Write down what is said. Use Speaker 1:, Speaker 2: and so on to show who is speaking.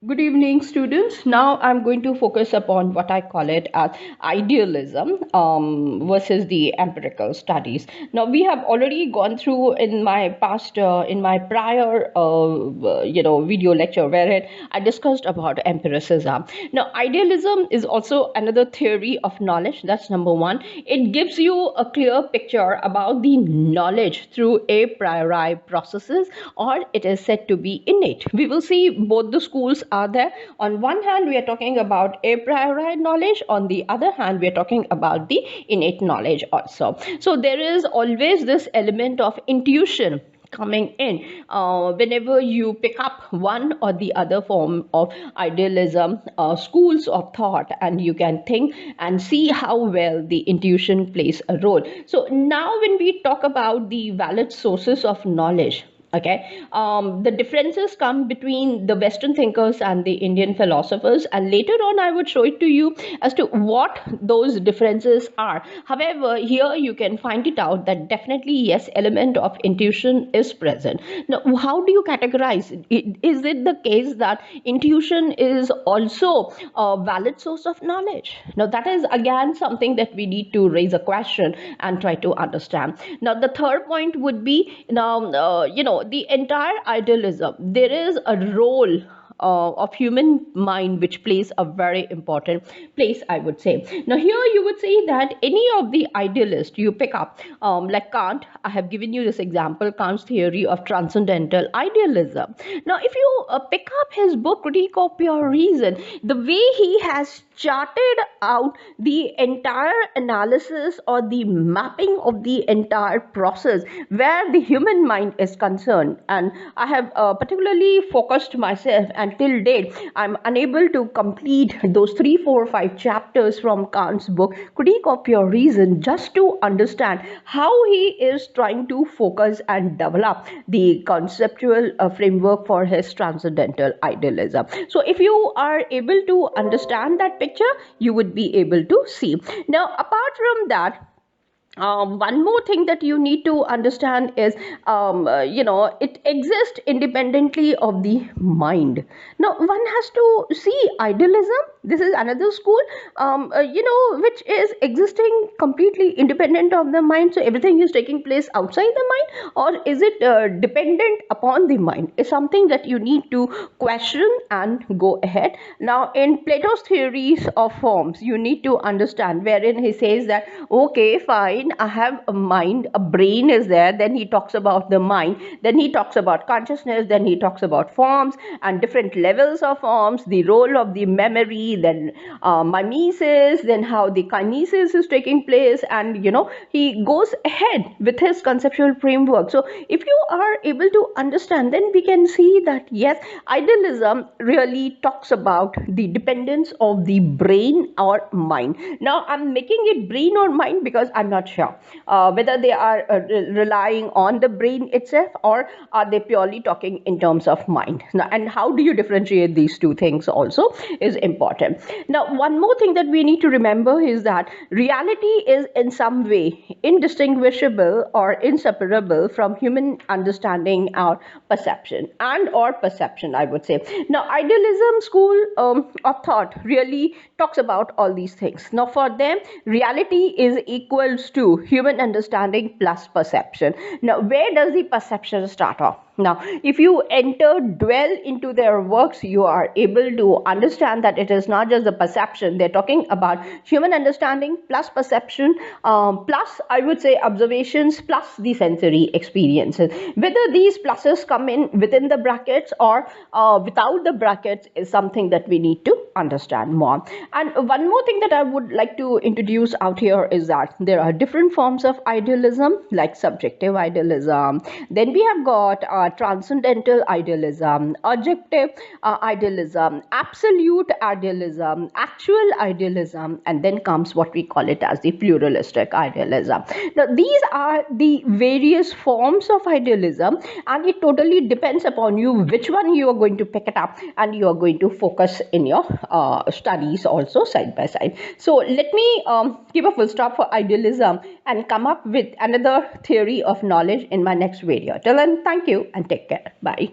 Speaker 1: Good evening, students. Now I'm going to focus upon what I call it as idealism versus the empirical studies. Now we have already gone through in my past, in my prior, video lecture wherein I discussed about empiricism. Now idealism is also another theory of knowledge. That's number one. It gives you a clear picture about the knowledge through a priori processes, or it is said to be innate. We will see both the schools are there. On one hand, we are talking about a priori knowledge. On the other hand, we are talking about the innate knowledge also. So there is always this element of intuition coming in whenever you pick up one or the other form of idealism, schools of thought, and you can think and see how well the intuition plays a role. So now when we talk about the valid sources of knowledge, okay, the differences come between the Western thinkers and the Indian philosophers, and later on I would show it to you as to what those differences are. However, here you can find it out that definitely yes, element of intuition is present. Now how do you categorize it? Is it the case that intuition is also a valid source of knowledge? Now that is again something that we need to raise a question and try to understand. Now the third point would be, now the entire idealism, there is a role of human mind which plays a very important place, I would say. Now here you would say that any of the idealists you pick up, like Kant, I have given you this example, Kant's theory of transcendental idealism. Now if you pick up his book Critique of Pure Reason, the way he has charted out the entire analysis or the mapping of the entire process where the human mind is concerned, and I have particularly focused myself, and till date I'm unable to complete those 3 4 5 chapters from Kant's book Critique of Pure Reason, just to understand how he is trying to focus and develop the conceptual framework for his transcendental idealism. So if you are able to understand that picture, you would be able to see. Now apart from that, one more thing that you need to understand is, it exists independently of the mind. Now one has to see idealism, this is another school, which is existing completely independent of the mind. So everything is taking place outside the mind, or is it dependent upon the mind, is something that you need to question and go ahead. Now in Plato's theories of forms, you need to understand, wherein he says that okay fine, I have a mind, a brain is there, then he talks about the mind, then he talks about consciousness, then he talks about forms and different levels of forms, the role of the memory, then mimesis, then how the kinesis is taking place, and he goes ahead with his conceptual framework. So if you are able to understand, then we can see that yes, idealism really talks about the dependence of the brain or mind. Now I'm making it brain or mind because I'm not sure whether they are relying on the brain itself, or are they purely talking in terms of mind. Now, and how do you differentiate these two things also is important. Now one more thing that we need to remember is that reality is in some way indistinguishable or inseparable from human understanding or perception, I would say. Now idealism school of thought really talks about all these things. Now for them, reality is equals to human understanding plus perception. Now where does the perception start off? Now if you dwell into their works, you are able to understand that it is not just the perception. They're talking about human understanding plus perception, plus I would say observations plus the sensory experiences. Whether these pluses come in within the brackets or without the brackets is something that we need to understand more. And one more thing that I would like to introduce out here is that there are different forms of idealism, like subjective idealism, then we have got transcendental idealism, objective idealism, absolute idealism, actual idealism, and then comes what we call it as the pluralistic idealism. Now these are the various forms of idealism, and it totally depends upon you which one you are going to pick it up and you are going to focus in your studies also side by side. So let me give a full stop for idealism and come up with another theory of knowledge in my next video. Till then, thank you and take care. Bye.